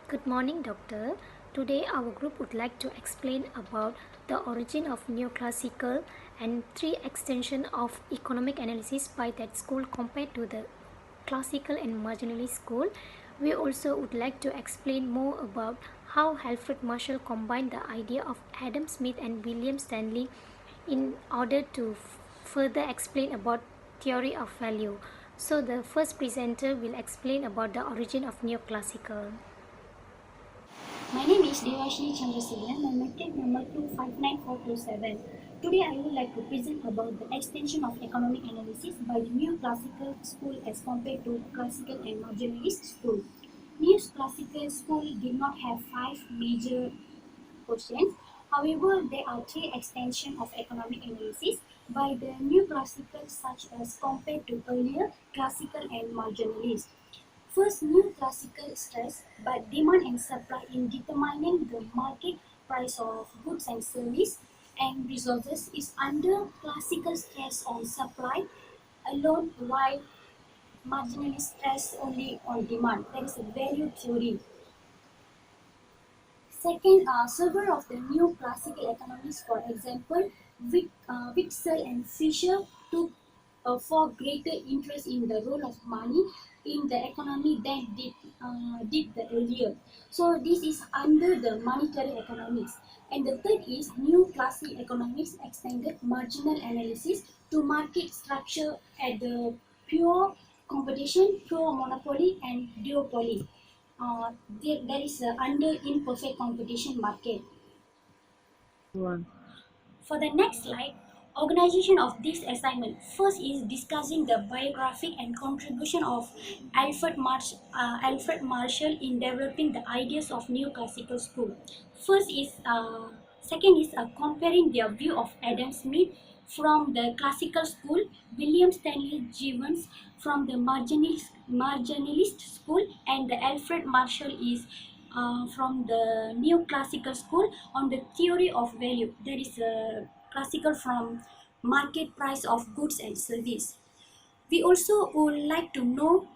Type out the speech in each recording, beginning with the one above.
Good morning, Doctor. Today, our group would like to explain about the origin of neoclassical and three extension of economic analysis by that school compared to the classical and marginalist school. We also would like to explain more about how Alfred Marshall combined the idea of Adam Smith and William Stanley in order to further explain about theory of value. So the first presenter will explain about the origin of neoclassical. My name is Devashni Chandrasekharan. My matric number 259427. Today I would like to present about the extension of economic analysis by the neoclassical school as compared to classical and marginalist school. Neoclassical school did not have five major questions. However, there are three extensions of economic analysis by the neoclassical such as compared to earlier classical and marginalist. First, neoclassical stress but demand and supply in determining the market price of goods and service and resources is under classical stress on supply alone while marginalist stress only on demand. That is a value theory. Second, several of the new classical economists, for example, Witzel and Fisher, took a far greater interest in the role of money in the economy than did the earlier. So this is under the monetary economics. And the third is new classical economics extended marginal analysis to market structure at the pure competition, pure monopoly, and duopoly. There is under imperfect competition market. One. For the next slide, organization of this assignment. First is discussing the biographic and contribution of Alfred Marshall in developing the ideas of neoclassical school. First is second is comparing their view of Adam Smith from the classical school, William Stanley Jevons from the marginalist school, and the Alfred Marshall is from the neoclassical school on the theory of value. That is classical from market price of goods and service. We also would like to know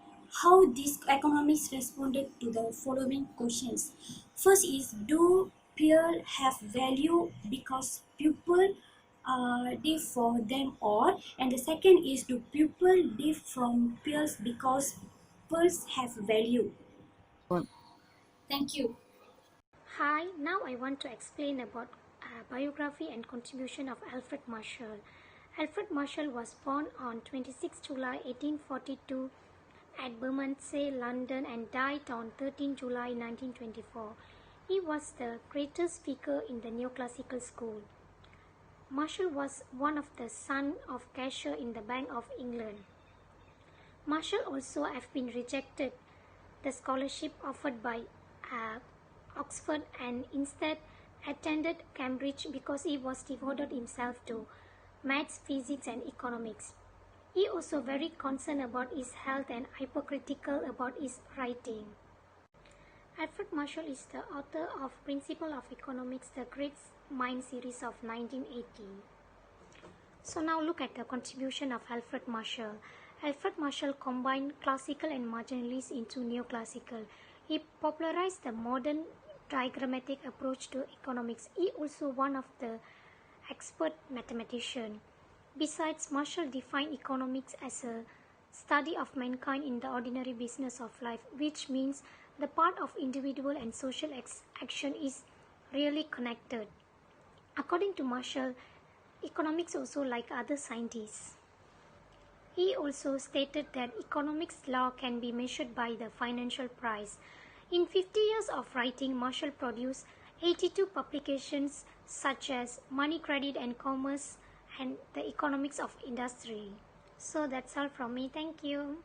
how these economists responded to the following questions. First is, do pearl have value because people live for them, or, and the second is, do people live from pearls because pearls have value? One. Thank you. Hi, now I want to explain about biography and contribution of Alfred Marshall. Alfred Marshall was born on 26 July 1842 at Bermondsey, London and died on 13 July 1924. He was the greatest figure in the neoclassical school. Marshall was one of the sons of cashier in the Bank of England. Marshall also have been rejected the scholarship offered by uh, Oxford and instead attended Cambridge because he was devoted himself to maths, physics and economics. He also very concerned about his health and hypocritical about his writing. Alfred Marshall is the author of Principle of Economics, the Great Mind series of 1980. So now look at the contribution of Alfred Marshall. Alfred Marshall combined classical and marginalist into neoclassical. He popularized the modern diagrammatic approach to economics. He also one of the expert mathematician. Besides, Marshall defined economics as a study of mankind in the ordinary business of life, which means the part of individual and social action is really connected. According to Marshall, economics also like other scientists. He also stated that economics law can be measured by the financial price. In 50 years of writing, Marshall produced 82 publications such as Money, Credit and Commerce and the Economics of Industry. So that's all from me. Thank you.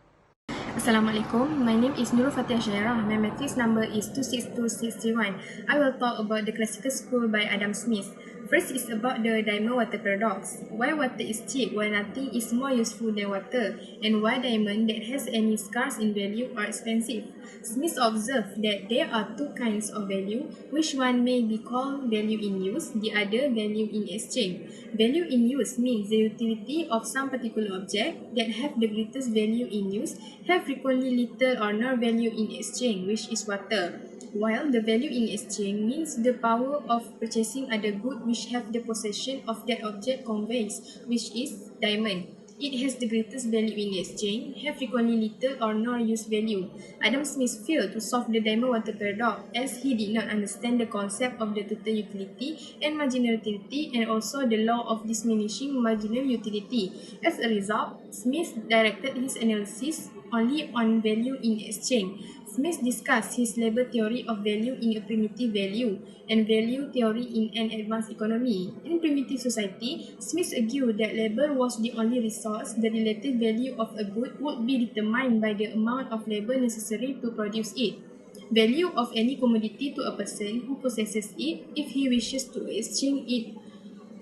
Assalamualaikum. My name is Nurul Fatih Syairah. My matrix number is 26261. I will talk about the classical school by Adam Smith. First is about the diamond water paradox. Why water is cheap while nothing is more useful than water, and why diamond that has any scarce in value are expensive. Smith observed that there are two kinds of value, which one may be called value in use, the other value in exchange. Value in use means the utility of some particular object that have the greatest value in use have frequently little or no value in exchange, which is water. while the value in exchange means the power of purchasing other goods which have the possession of that object conveys, which is diamond. It has the greatest value in exchange, have frequently little or no use value. Adam Smith failed to solve the diamond water paradox as he did not understand the concept of the total utility and marginal utility and also the law of diminishing marginal utility. As a result, Smith directed his analysis only on value in exchange. Smith discussed his labor theory of value in a primitive value and value theory in an advanced economy. In primitive society, Smith argued that labor was the only resource. The relative value of a good would be determined by the amount of labor necessary to produce it. Value of any commodity to a person who possesses it, if he wishes to exchange it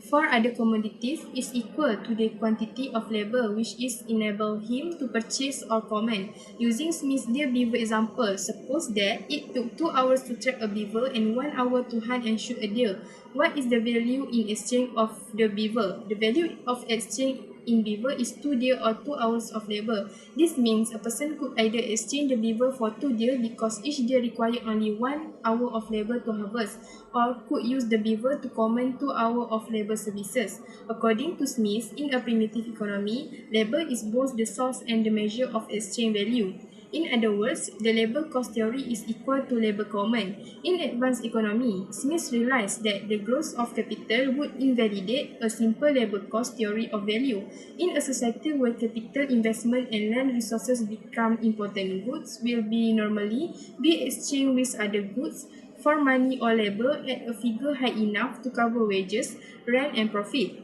for other commodities, is equal to the quantity of labor which is enable him to purchase or command. Using Smith's deer beaver example, suppose that it took 2 hours to track a beaver and 1 hour to hunt and shoot a deer. What is the value in exchange of the beaver? The value of exchange in beaver is 2 deer or 2 hours of labor. This means a person could either exchange the beaver for 2 deer because each deer requires only 1 hour of labor to harvest, or could use the beaver to command 2 hours of labor services. According to Smith, in a primitive economy, labor is both the source and the measure of exchange value. In other words, the labor cost theory is equal to labor command. In advanced economy, Smith realized that the growth of capital would invalidate a simple labor cost theory of value. In a society where capital investment and land resources become important goods, will normally be exchanged with other goods for money or labor at a figure high enough to cover wages, rent, and profit.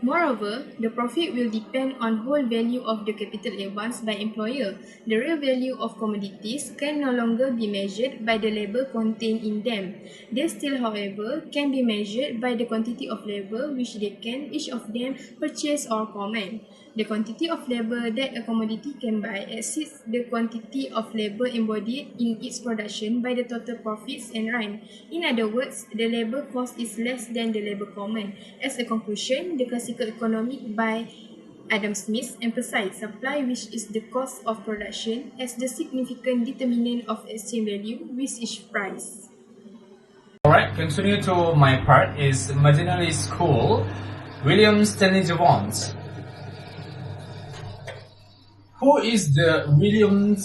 Moreover, the profit will depend on whole value of the capital advanced by employer. The real value of commodities can no longer be measured by the labor contained in them. They still, however, can be measured by the quantity of labor which they can each of them purchase or command. The quantity of labor that a commodity can buy exceeds the quantity of labor embodied in its production by the total profits and rent. In other words, the labor cost is less than the labor command. As a conclusion, the classical economics by Adam Smith emphasized supply, which is the cost of production, as the significant determinant of exchange value with each price. Alright, continue to my part is marginally school, William Stanley Jevons. Who is the William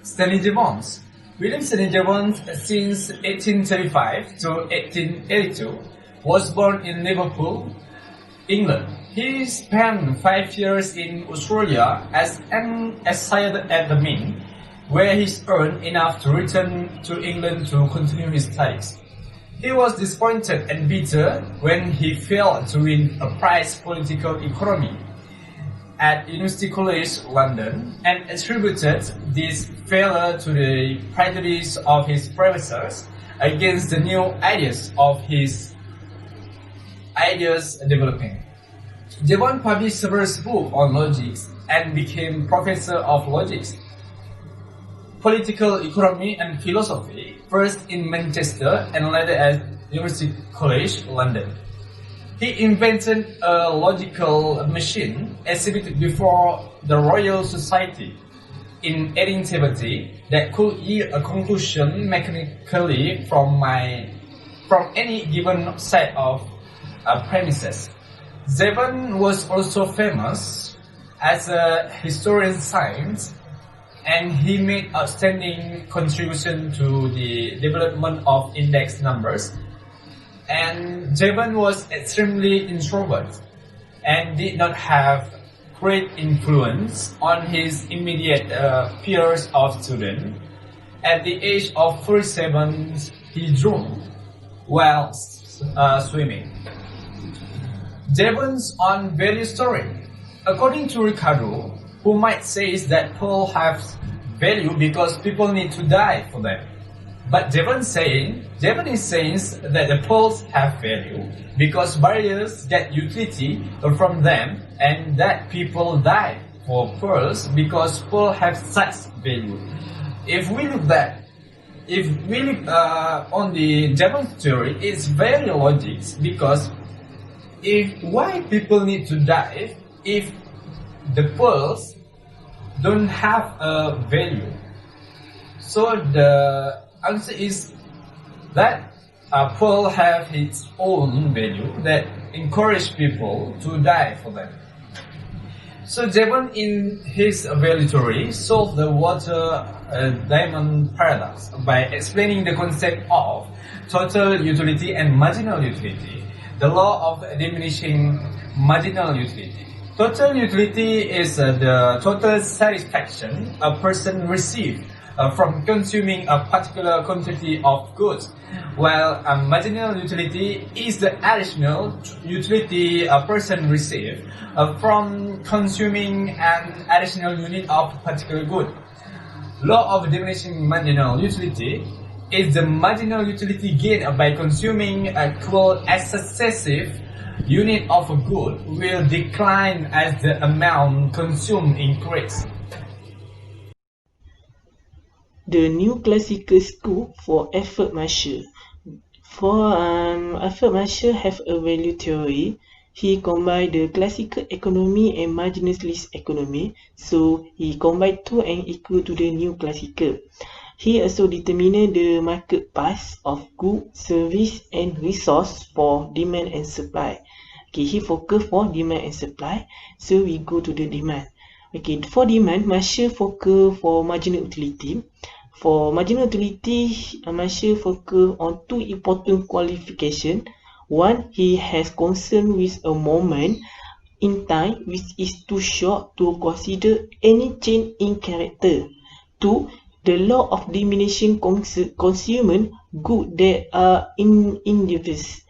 Stanley Jevons? William Stanley Jevons, since 1835 to 1882, was born in Liverpool, England. He spent 5 years in Australia as an exile at the Mint, where he earned enough to return to England to continue his studies. He was disappointed and bitter when he failed to win a prize political economy at University College London and attributed this failure to the prejudice of his professors against the new ideas of his ideas developing. Jevons published several books on logics and became professor of logics, political economy and philosophy, first in Manchester and later at University College London. He invented a logical machine exhibited before the Royal Society in 1870 that could yield a conclusion mechanically from any given set of premises. Jevons was also famous as a historian of science, and he made outstanding contribution to the development of index numbers. And Jevons was extremely introvert and did not have great influence on his immediate peers of students. At the age of 47, he drowned while swimming. Jevons' own value story. According to Ricardo, who might say that pearls have value because people need to die for them. But Jevons is saying that the pearls have value because buyers get utility from them, and that people die for pearls because pearls have such value. If we look on the Jevons theory, it's very logical because why people need to die if the pearls don't have a value? So the answer is that pearl have its own value that encourage people to die for them. So Devon, in his valedictory, solved the water diamond paradox by explaining the concept of total utility and marginal utility, the law of diminishing marginal utility. Total utility is the total satisfaction a person receives from consuming a particular quantity of goods, while marginal utility is the additional utility a person receives from consuming an additional unit of particular good. Law of diminishing marginal utility is the marginal utility gained by consuming equal as successive unit of a good will decline as the amount consumed increases. The new classical school for Alfred Marshall. For Alfred Marshall have a value theory. He combined the classical economy and marginalist economy. So he combined two and equal to the new classical. He also determined the market path of goods, service and resource for demand and supply. Okay, he focus for demand and supply. So we go to the demand. Okay, for demand, Marshall focus for marginal utility. For marginal utility, Marshall focus on two important qualifications. One, he has concern with a moment in time which is too short to consider any change in character. Two, the law of diminishing consumer goods that are indivisible.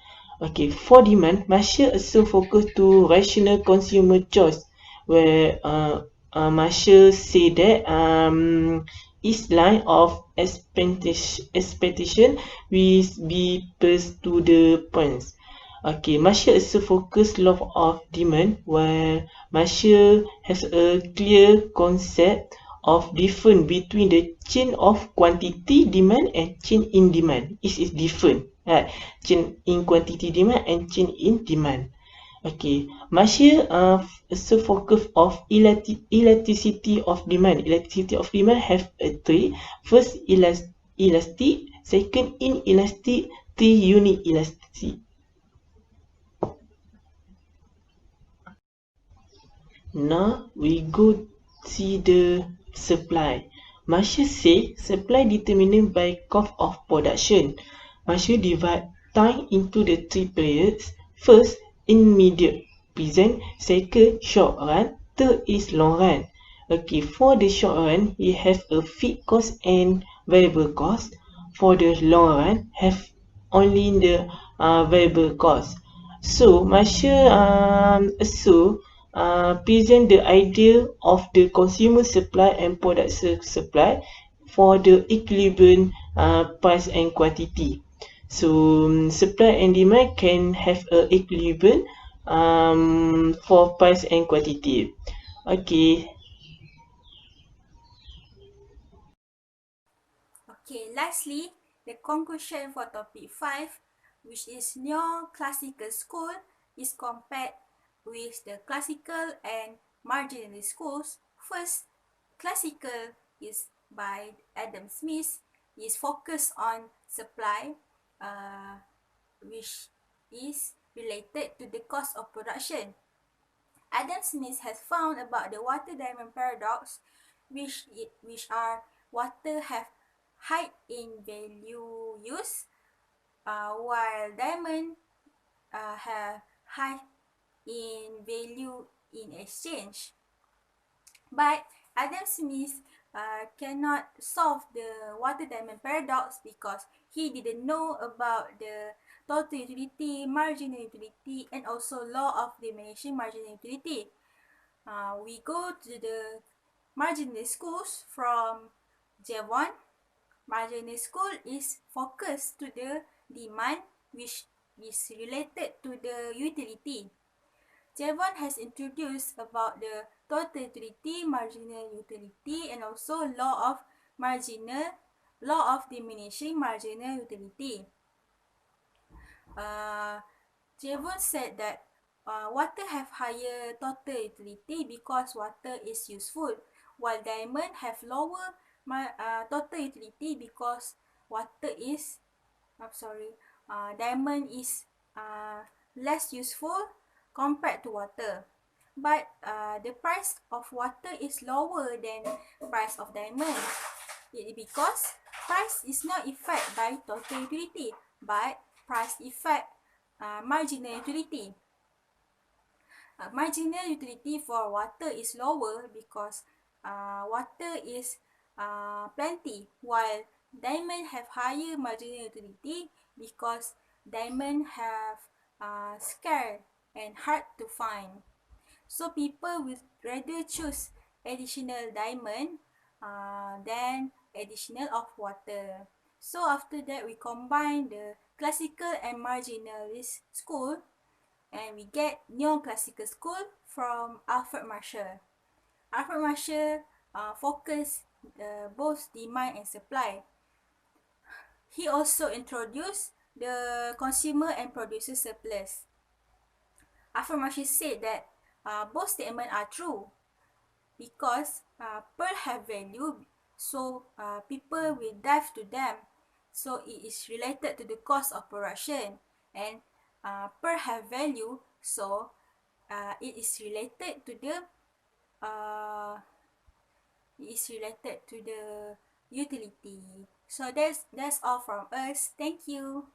Okay, for demand, Marshall also focus to rational consumer choice, where Marshall say that each line of expectation will be placed to the points. Okay, Marshall also focus law of demand, where Marshall has a clear concept of difference between the chain of quantity demand and chain in demand. It is different, right? Chain in quantity demand and chain in demand. Okay, Marshall also focus of elasticity of demand. Elasticity of demand have three. First, elastic. Second, inelastic. Three, unit elasticity. Now we go see the supply. Marshall say supply determined by cost of production. Marshall divide time into the three periods. First, immediate present. Second, short run. Third is long run. Okay, for the short run, we have a fixed cost and variable cost. For the long run, have only the variable cost. So Marshall present the idea of the consumer supply and product supply for the equilibrium price and quantity. So supply and demand can have a equilibrium for price and quantity. Okay. Okay, lastly, the conclusion for topic 5, which is neoclassical school, is compared with the classical and marginalist schools. First, classical is by Adam Smith, is focused on supply, which is related to the cost of production. Adam Smith has found about the water diamond paradox, which are water have high in value use, while diamond have high in value in exchange. But Adam Smith cannot solve the water diamond paradox because he didn't know about the total utility, marginal utility, and also law of diminishing marginal utility. We go to the marginal schools from Jevon. Marginal school is focused to the demand, which is related to the utility. Jevon has introduced about the total utility, marginal utility, and also law of diminishing marginal utility. Jevon said that water have higher total utility because water is useful, while diamond have lower total utility because diamond is less useful compared to water. But the price of water is lower than price of diamond. Because price is not affected by total utility, but price affect marginal utility. Marginal utility for water is lower because water is plenty, while diamond have higher marginal utility because diamond have scarce and hard to find. So people will rather choose additional diamond than additional of water. So after that, we combine the classical and marginalist school, and we get neoclassical school from Alfred Marshall. Alfred Marshall focus both demand and supply. He also introduced the consumer and producer surplus. Alfred Marshall said that both statements are true because pearl have value, so people will dive to them. So it is related to the cost of production, and pearl have value, so it is related to the utility. So that's all from us. Thank you.